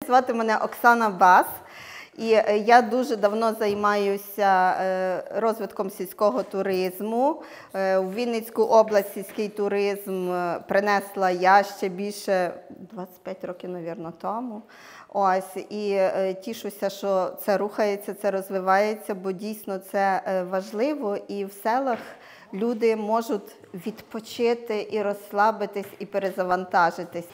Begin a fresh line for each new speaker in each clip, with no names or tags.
Звати мене О.Бас, і я дуже давно займаюся розвитком сільського туризму. У Вінницьку область сільський туризм принесла я ще більше 25 років, мабуть, тому. Ось, і тішуся, що це рухається, це розвивається, бо дійсно це важливо, і в селах люди можуть відпочити і розслабитись, і перезавантажитись.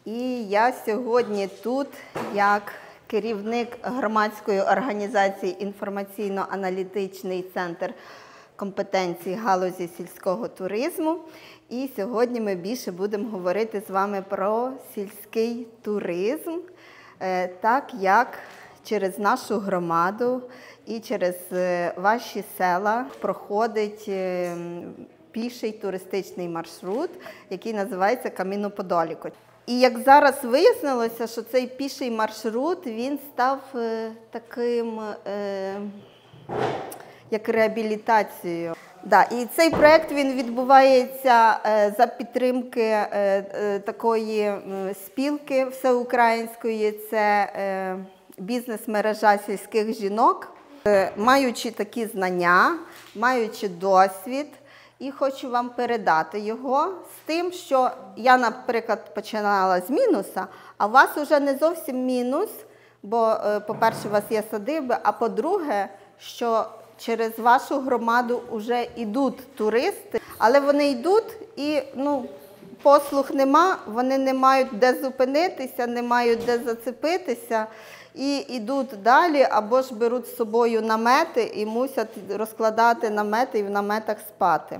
І я сьогодні тут як керівник громадської організації «Інформаційно-аналітичний центр компетенцій галузі сільського туризму». І сьогодні ми більше будемо говорити з вами про сільський туризм, так як через нашу громаду і через ваші села проходить піший туристичний маршрут, який називається «Каміноподоліко». І як зараз вияснилося, що цей піший маршрут, він став таким, як реабілітацією. Да, і цей проєкт, він відбувається за підтримки такої спілки всеукраїнської, це бізнес-мережа сільських жінок. Маючи такі знання, маючи досвід, і хочу вам передати його з тим, що я, наприклад, починала з мінуса, а у вас вже не зовсім мінус, бо, по-перше, у вас є садиби, а по-друге, що через вашу громаду вже йдуть туристи, але вони йдуть і, послуг нема, вони не мають де зупинитися, не мають де зацепитися, і йдуть далі, або ж беруть з собою намети і мусять розкладати намети і в наметах спати.